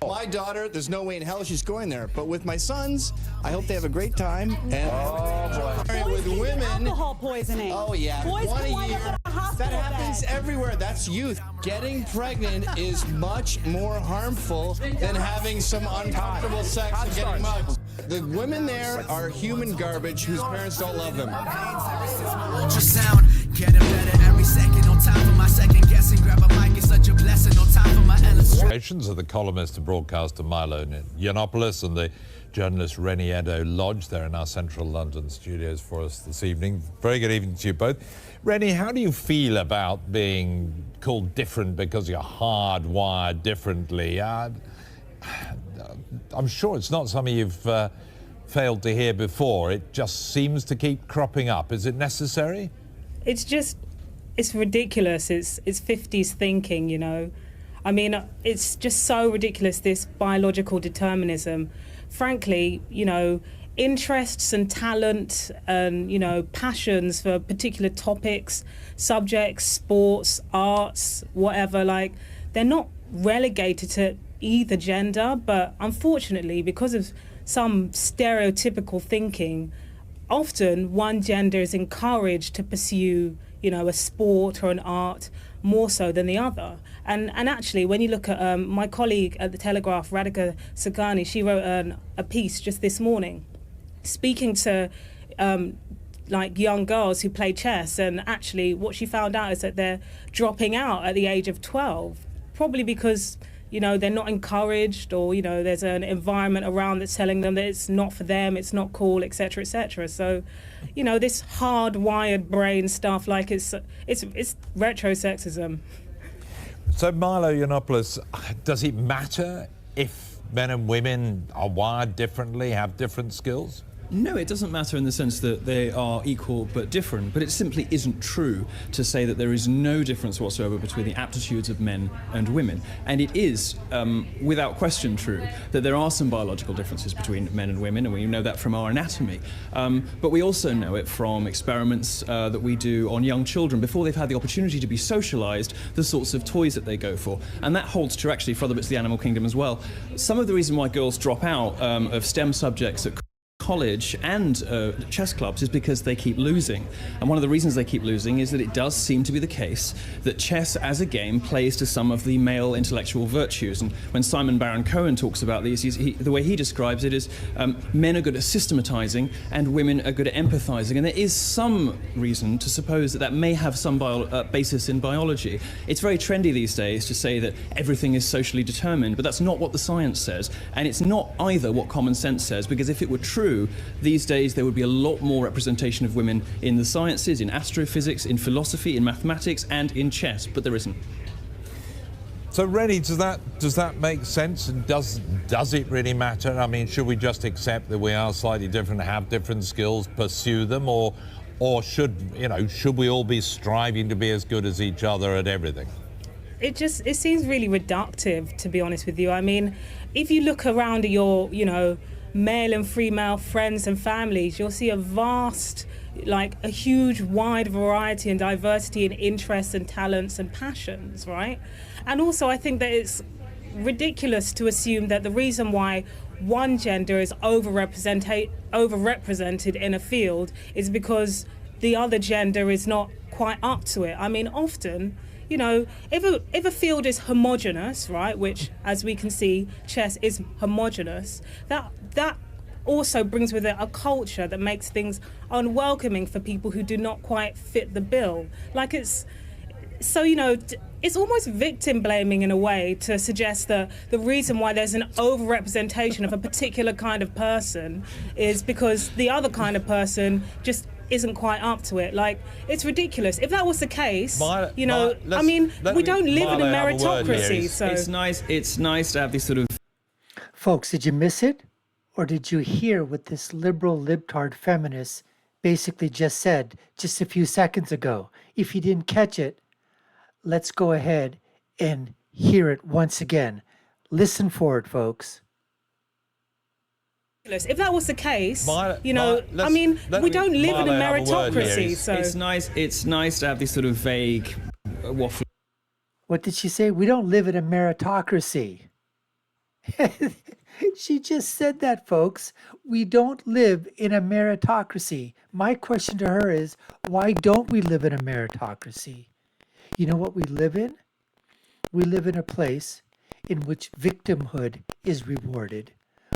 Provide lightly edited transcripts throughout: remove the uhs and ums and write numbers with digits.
My daughter, there's no way in hell she's going there. But with my sons, I hope they have a great time. And with women, alcohol poisoning. Oh yeah, Boys one a can wind year. up in a hospital That happens bed. everywhere. That's youth. Getting pregnant is much more harmful than having some uncomfortable sex and getting mugged. The women there are human garbage whose parents don't love them. Ultrasound, getting better every second. On time for my second guessing. Grab a mic, it's such a blessing. On time for my Illustrations of the columnist and broadcaster Milo Yiannopoulos and the journalist Rennie Edo-Lodge. They're in our central London studios for us this evening. Very good evening to you both. Rennie, how do you feel about being called different because you're hardwired differently? I'm sure it's not something you've failed to hear before. It just seems to keep cropping up. Is it necessary? It's ridiculous. It's 50s thinking, you know. I mean, it's just so ridiculous, this biological determinism. Frankly, you know, interests and talent and, you know, passions for particular topics, subjects, sports, arts, whatever, like, they're not relegated to either gender, but unfortunately, because of some stereotypical thinking, often one gender is encouraged to pursue, you know, a sport or an art more so than the other. And actually, when you look at my colleague at the Telegraph, Radhika Saghani, she wrote a piece just this morning speaking to like young girls who play chess, and actually what she found out is that they're dropping out at the age of 12, probably because, you know, they're not encouraged, or, you know, there's an environment around that's telling them that it's not for them, it's not cool, etc., etc. So, you know, this hardwired brain stuff, like it's retrosexism. So, Milo Yiannopoulos, does it matter if men and women are wired differently, have different skills? No, it doesn't matter in the sense that they are equal but different, but it simply isn't true to say that there is no difference whatsoever between the aptitudes of men and women. And it is, without question, true that there are some biological differences between men and women, and we know that from our anatomy. But we also know it from experiments that we do on young children before they've had the opportunity to be socialized, the sorts of toys that they go for. And that holds true actually for other bits of the animal kingdom as well. Some of the reason why girls drop out of STEM subjects at college and chess clubs is because they keep losing. And one of the reasons they keep losing is that it does seem to be the case that chess as a game plays to some of the male intellectual virtues. And when Simon Baron-Cohen talks about these, the way he describes it is men are good at systematizing and women are good at empathizing. And there is some reason to suppose that that may have some basis in biology. It's very trendy these days to say that everything is socially determined, but that's not what the science says. And it's not either what common sense says, because if it were true, these days there would be a lot more representation of women in the sciences, in astrophysics, in philosophy, in mathematics, and in chess, but there isn't. So, Rennie, does that make sense? And does it really matter? I mean, should we just accept that we are slightly different, have different skills, pursue them, or should we all be striving to be as good as each other at everything? It seems really reductive, to be honest with you. I mean, if you look around at your, you know, male and female friends and families, you'll see a vast, like a huge wide variety and diversity in interests and talents and passions, right? And also I think that it's ridiculous to assume that the reason why one gender is overrepresented in a field is because the other gender is not quite up to it. I mean, often, you know, if a field is homogenous, right, which, as we can see, chess is homogenous, that also brings with it a culture that makes things unwelcoming for people who do not quite fit the bill. Like, it's so, you know, it's almost victim blaming in a way to suggest that the reason why there's an overrepresentation of a particular kind of person is because the other kind of person just isn't quite up to it. Like, it's ridiculous. If that was the case, you know, I mean, we don't live in a meritocracy, so it's nice to have these sort of... Folks, did you miss it? Or did you hear what this liberal libtard feminist basically just said just a few seconds ago? If you didn't catch it, let's go ahead and hear it once again. Listen for it, folks. If that was the case, you know, I mean, we don't live in a meritocracy, so... It's nice to have these sort of vague waffle... What did she say? We don't live in a meritocracy. She just said that, folks. We don't live in a meritocracy. My question to her is, why don't we live in a meritocracy? You know what we live in? We live in a place in which victimhood is rewarded.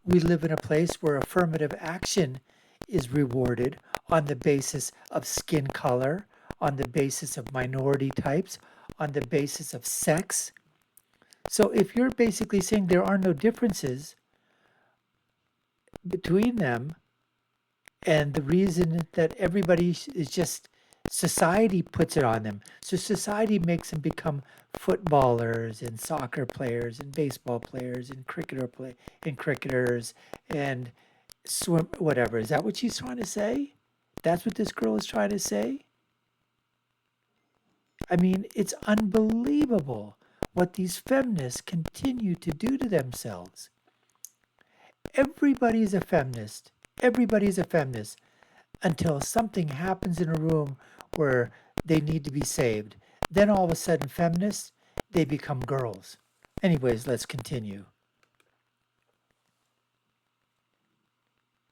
We live in a place where affirmative action is rewarded on the basis of skin color, on the basis of minority types, on the basis of sex. So if you're basically saying there are no differences between them, and the reason that everybody is just society puts it on them. So society makes them become footballers and soccer players and baseball players and cricketers and swim, whatever. Is that what she's trying to say? That's what this girl is trying to say? I mean, it's unbelievable what these feminists continue to do to themselves. Everybody's a feminist. Everybody's a feminist until something happens in a room where they need to be saved. Then all of a sudden, feminists, they become girls. Anyways, let's continue.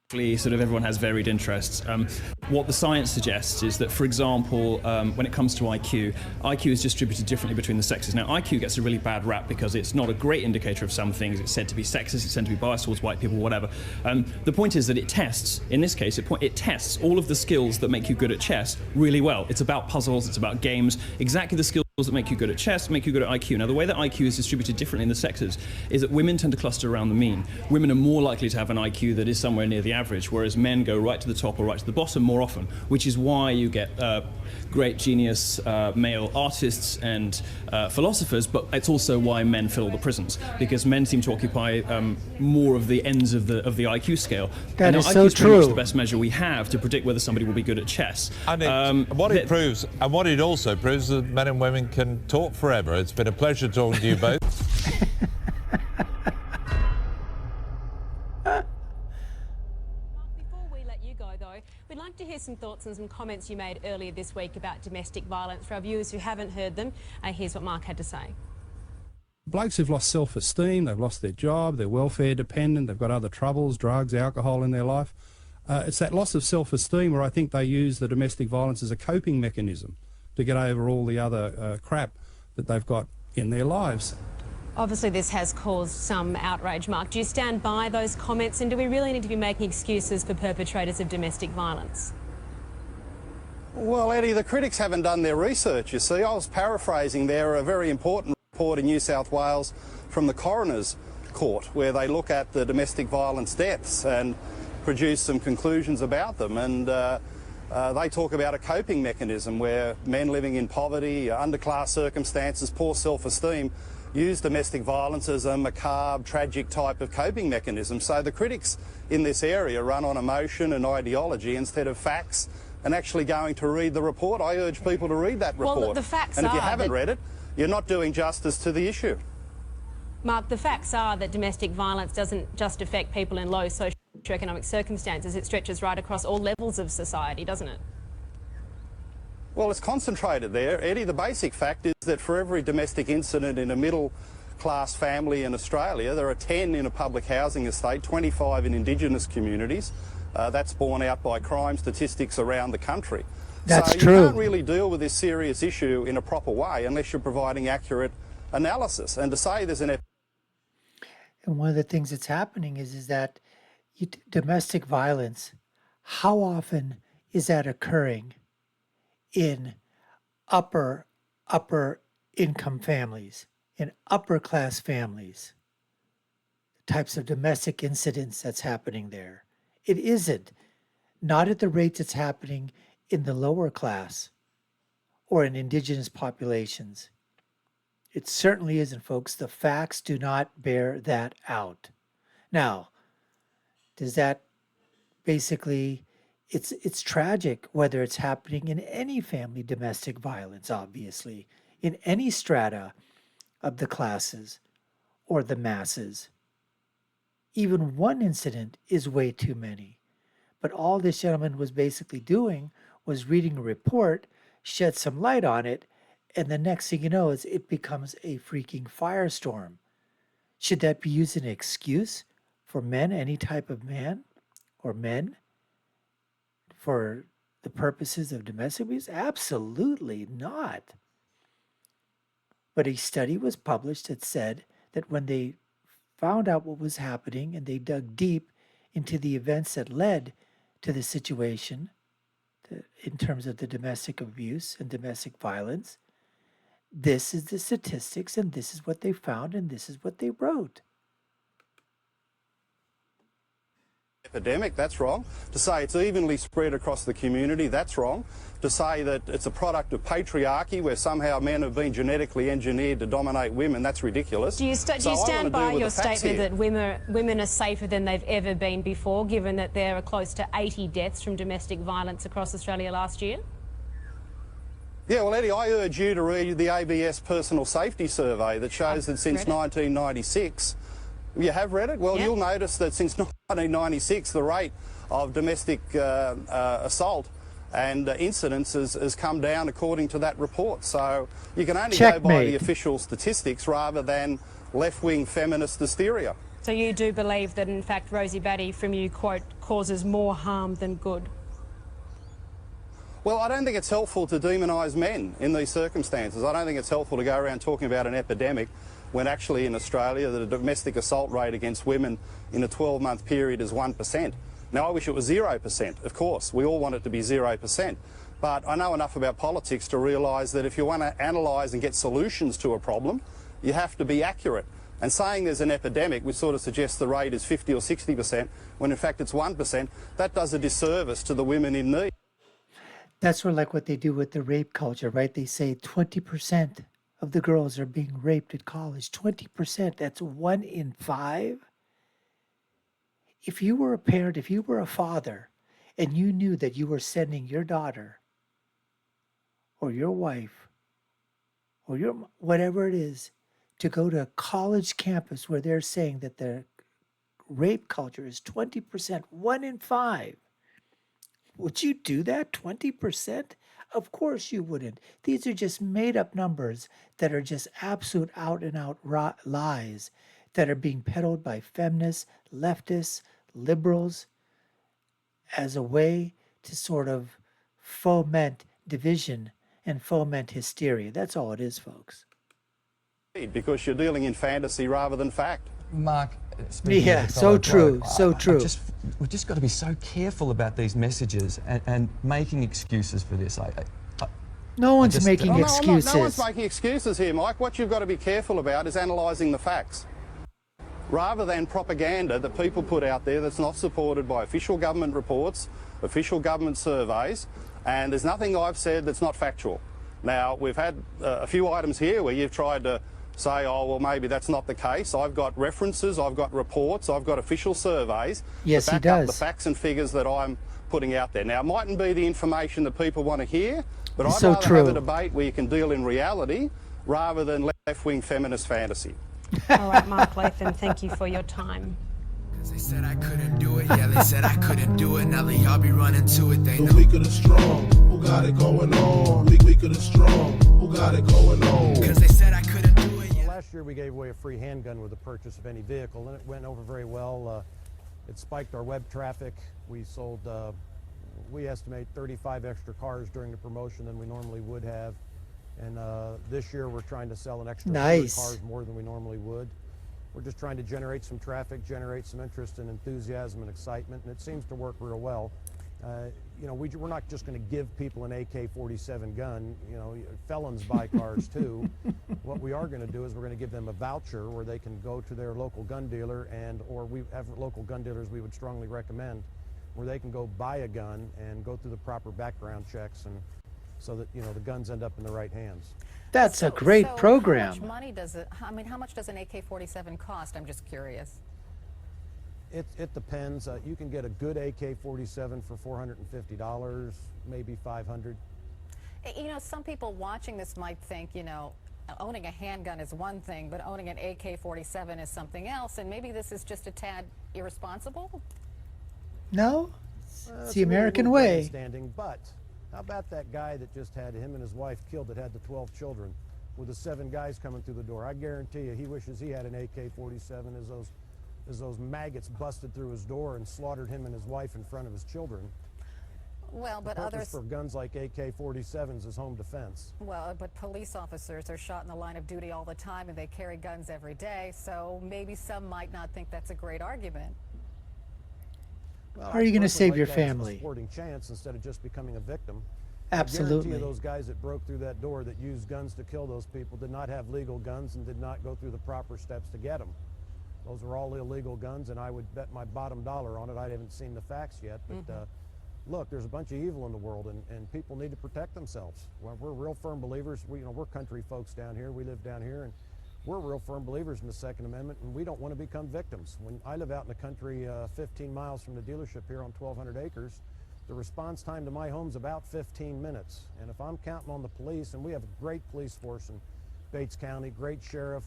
Sort of everyone has varied interests. What the science suggests is that, for example, when it comes to IQ is distributed differently between the sexes. Now, IQ gets a really bad rap because it's not a great indicator of some things. It's said to be sexist, it's said to be biased towards white people, whatever. The point is that it tests, in this case, it tests all of the skills that make you good at chess really well. It's about puzzles, it's about games, exactly the skills that make you good at chess, make you good at IQ. Now, the way that IQ is distributed differently in the sexes is that women tend to cluster around the mean. Women are more likely to have an IQ that is somewhere near the average, whereas men go right to the top or right to the bottom more often, which is why you get great genius male artists and philosophers, but it's also why men fill the prisons, because men seem to occupy more of the ends of the IQ scale. That is IQ so is pretty much true. the best measure we have to predict whether somebody will be good at chess. And what it proves, and what it also proves, is that men and women can talk forever. It's been a pleasure talking to you both. Before we let you go, though, we'd like to hear some thoughts and some comments you made earlier this week about domestic violence. For our viewers who haven't heard them, here's what Mark had to say. Blokes who've lost self-esteem, they've lost their job, they're welfare dependent, they've got other troubles, drugs, alcohol in their life. It's that loss of self-esteem where I think they use the domestic violence as a coping mechanism to get over all the other crap that they've got in their lives. Obviously, this has caused some outrage, Mark. Do you stand by those comments, and do we really need to be making excuses for perpetrators of domestic violence? Well, Eddie, the critics haven't done their research, you see. I was paraphrasing there a very important report in New South Wales from the Coroner's Court, where they look at the domestic violence deaths and produce some conclusions about them. And they talk about a coping mechanism where men living in poverty, underclass circumstances, poor self-esteem, use domestic violence as a macabre, tragic type of coping mechanism. So the critics in this area run on emotion and ideology instead of facts and actually going to read the report. I urge people to read that report. Well, the facts and if you are haven't that... read it, you're not doing justice to the issue. Mark, the facts are that domestic violence doesn't just affect people in low socioeconomic circumstances. It stretches right across all levels of society, doesn't it? Well, it's concentrated there, Eddie. The basic fact is that for every domestic incident in a middle-class family in Australia, there are 10 in a public housing estate, 25 in Indigenous communities. That's borne out by crime statistics around the country. That's so true. You can't really deal with this serious issue in a proper way unless you're providing accurate analysis. And to say there's an... And one of the things that's happening is that domestic violence, how often is that occurring in upper income families, in upper class families? The types of domestic incidents that's happening there. It isn't. Not at the rates it's happening in the lower class or in indigenous populations. It certainly isn't, folks. The facts do not bear that out. Now, does that basically, it's tragic whether it's happening in any family domestic violence, obviously, in any strata of the classes or the masses. Even one incident is way too many. But all this gentleman was basically doing was reading a report, shed some light on it, and the next thing you know is it becomes a freaking firestorm. Should that be used as an excuse for men, any type of man or men, for the purposes of domestic abuse? Absolutely not. But a study was published that said that when they found out what was happening and they dug deep into the events that led to the situation in terms of the domestic abuse and domestic violence, this is the statistics and this is what they found and this is what they wrote. Epidemic, that's wrong. To say it's evenly spread across the community, that's wrong. To say that it's a product of patriarchy where somehow men have been genetically engineered to dominate women, that's ridiculous. Do you stand by your statement that women are safer than they've ever been before, given that there are close to 80 deaths from domestic violence across Australia last year? Yeah, well, Eddie, I urge you to read the ABS Personal Safety Survey that shows that since 1996... You have read it? Well, yeah. You'll notice that since 1996, the rate of domestic assault and incidents has come down according to that report. So you can only go by the official statistics rather than left-wing feminist hysteria. So you do believe that, in fact, Rosie Batty, from you, quote, causes more harm than good? Well, I don't think it's helpful to demonise men in these circumstances. I don't think it's helpful to go around talking about an epidemic when actually in Australia the domestic assault rate against women in a 12-month period is 1%. Now, I wish it was 0%, of course. We all want it to be 0%. But I know enough about politics to realise that if you want to analyse and get solutions to a problem, you have to be accurate. And saying there's an epidemic, which sort of suggests the rate is 50 or 60%, when in fact it's 1%, that does a disservice to the women in need. That's sort of like what they do with the rape culture, right? They say 20% of the girls are being raped at college. 20%, that's 1 in 5. If you were a parent, if you were a father, and you knew that you were sending your daughter or your wife or your whatever it is to go to a college campus where they're saying that the rape culture is 20%, 1 in 5, would you do that? 20%? Of course you wouldn't. These are just made up numbers that are just absolute out and out lies that are being peddled by feminists, leftists, liberals as a way to sort of foment division and foment hysteria. That's all it is, folks. Because you're dealing in fantasy rather than fact. Mark, yeah, so true, so true. We've just got to be so careful about these messages and making excuses for this. No one's making excuses. No one's making excuses here, Mike. What you've got to be careful about is analysing the facts, rather than propaganda that people put out there that's not supported by official government reports, official government surveys, and there's nothing I've said that's not factual. Now, we've had a few items here where you've tried to say, oh, well, maybe that's not the case. I've got references, I've got reports, I've got official surveys yes, that back up the facts and figures that I'm putting out there. Now, it mightn't be the information that people want to hear, but I'd rather have a debate where you can deal in reality rather than left-wing feminist fantasy. All right, Mark Latham, thank you for your time. They said I couldn't do it, yeah, they said I couldn't do it. Now they all be running to it, they know. The weak of the strong, who got it going on? Weak of the strong, who got it going on? Cause they said I couldn't do it, yeah. Last year we gave away a free handgun with the purchase of any vehicle, and it went over very well. It spiked our web traffic. We sold, we estimate 35 extra cars during the promotion than we normally would have. And this year we're trying to sell an extra 100 cars more than we normally would. We're just trying to generate some traffic, generate some interest and enthusiasm and excitement, and it seems to work real well. You know, we're not just going to give people an AK-47 gun. You know, felons buy cars too. What we are going to do is we're going to give them a voucher where they can go to their local gun dealer, or we have local gun dealers we would strongly recommend, where they can go buy a gun and go through the proper background checks, and so that, you know, the guns end up in the right hands. That's a great program. How much money does it, I mean, how much does an AK-47 cost? I'm just curious. It depends. You can get a good AK-47 for $450, maybe $500. You know, some people watching this might think, you know, owning a handgun is one thing, but owning an AK-47 is something else, and maybe this is just a tad irresponsible? No, it's the American way. But how about that guy that just had him and his wife killed that had the 12 children? with the 7 guys coming through the door. I guarantee you, he wishes he had an AK-47 as those maggots busted through his door and slaughtered him and his wife in front of his children. Well, but the purpose others for guns like AK-47s is home defense. Well, but police officers are shot in the line of duty all the time, and they carry guns every day. So maybe some might not think that's a great argument. Well, How are you going to personally save your like that as a family? sporting chance instead of just becoming a victim. Absolutely. I guarantee you those guys that broke through that door that used guns to kill those people did not have legal guns and did not go through the proper steps to get them. Those are all illegal guns, and I would bet my bottom dollar on it. I haven't seen the facts yet, but look, there's a bunch of evil in the world, and people need to protect themselves. Well, we're real firm believers. We're country folks down here. We live down here, and we're real firm believers in the Second Amendment, and we don't want to become victims. When I live out in the country 15 miles from the dealership here on 1,200 acres, the response time to my home's about 15 minutes. And if I'm counting on the police, and we have a great police force in Bates County, great sheriff,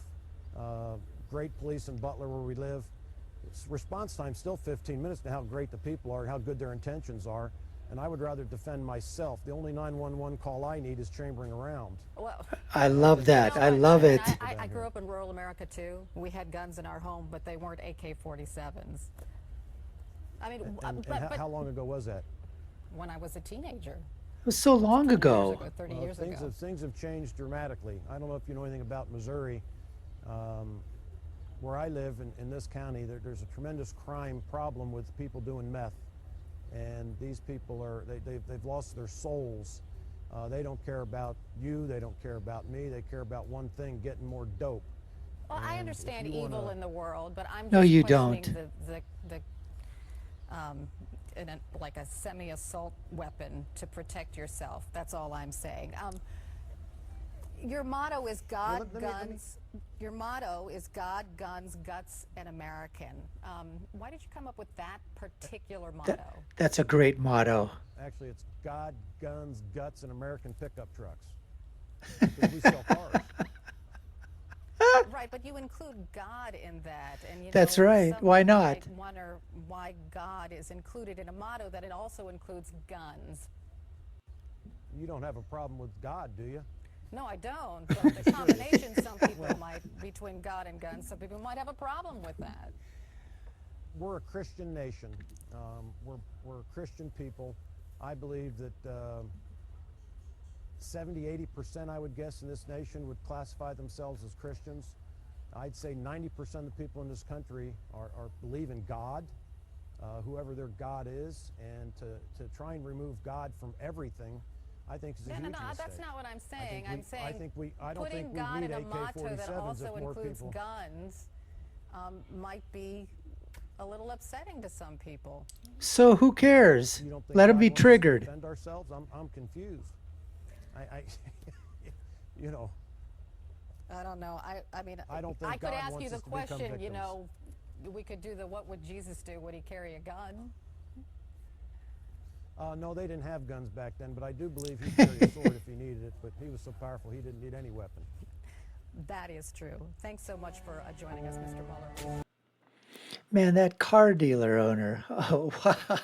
great police in Butler where we live, response time's still 15 minutes to how great the people are and how good their intentions are. And I would rather defend myself. The only 911 call I need is chambering around. Well, I love that. I love it. I grew up in rural America too. We had guns in our home, but they weren't AK-47s. I mean, How long ago was that? When I was a teenager. It was so long ago. 30 years ago. Things have changed dramatically. I don't know if you know anything about Missouri. Where I live in this county, there's a tremendous crime problem with people doing meth. And these people they've lost their souls. They don't care about you, they don't care about me, they care about one thing, getting more dope. Well, I understand evil in the world, but I'm just No, you questioning don't. like a semi-assault weapon to protect yourself. That's all I'm saying. Your motto is God, guns. Your motto is God, guns, guts, and American. Why did you come up with that particular motto? That's a great motto. Actually, it's God, guns, guts, and American pickup trucks. Because we sell cars. Right, but you include God in that, and That's right. Why not? Might wonder why God is included in a motto that it also includes guns. You don't have a problem with God, do you? No, I don't. But the combination, some people might, between God and guns, some people might have a problem with that. We're a Christian nation. We're Christian people. I believe that 70–80%, I would guess, in this nation would classify themselves as Christians. I'd say 90% of the people in this country believe in God, whoever their God is, and to try and remove God from everything, I think is a huge mistake. That's not what I'm saying. I'm saying I don't think putting we God need in a motto that AK-47s also if more includes people. guns might be a little upsetting to some people. So who cares? You don't think Let them God be wants us to triggered. defend ourselves? I'm confused. You know. I don't know. I mean, I don't think I could God ask wants you the us to become question. You victims. know, we could do the what would Jesus do? Would he carry a gun? No, they didn't have guns back then, but I do believe he'd carry a sword if he needed it, but he was so powerful he didn't need any weapon. That is true. Thanks so much for joining us, Mr. Mueller. Man, that car dealer owner, oh, wow.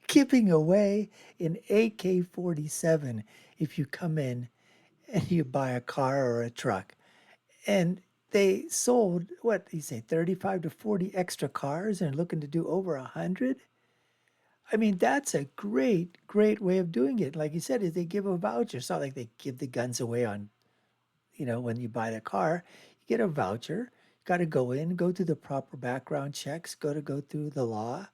Giving away an AK-47 if you come in and you buy a car or a truck. And they sold, what do you say, 35 to 40 extra cars and looking to do over 100? I mean, that's a great, great way of doing it. Like you said, is they give a voucher. It's not like they give the guns away on, when you buy the car. You get a voucher. You got to go in, go through the proper background checks, go through the law.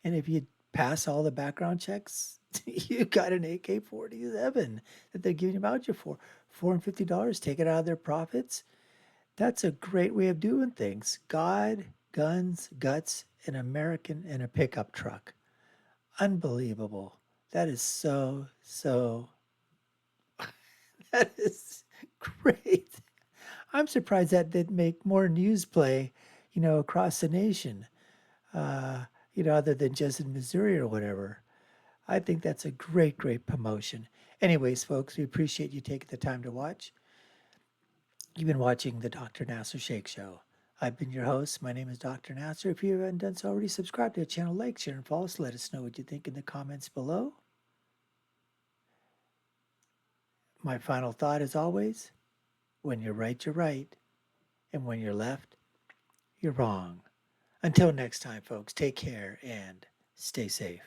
And if you pass all the background checks, you got an AK-47 that they're giving you a voucher for. $450, take it out of their profits. That's a great way of doing things. God, guns, guts, an American, and a pickup truck. Unbelievable. That is so, that is great. I'm surprised that didn't make more news play, across the nation, other than just in Missouri or whatever. I think that's a great, great promotion. Anyways, folks, we appreciate you taking the time to watch. You've been watching the Dr. Nasser Shake Show. I've been your host. My name is Dr. Nasser. If you haven't done so already, subscribe to the channel, like, share, and follow us. Let us know what you think in the comments below. My final thought, as always, When you're right, you're right. And when you're left, you're wrong. Until next time, folks, take care and stay safe.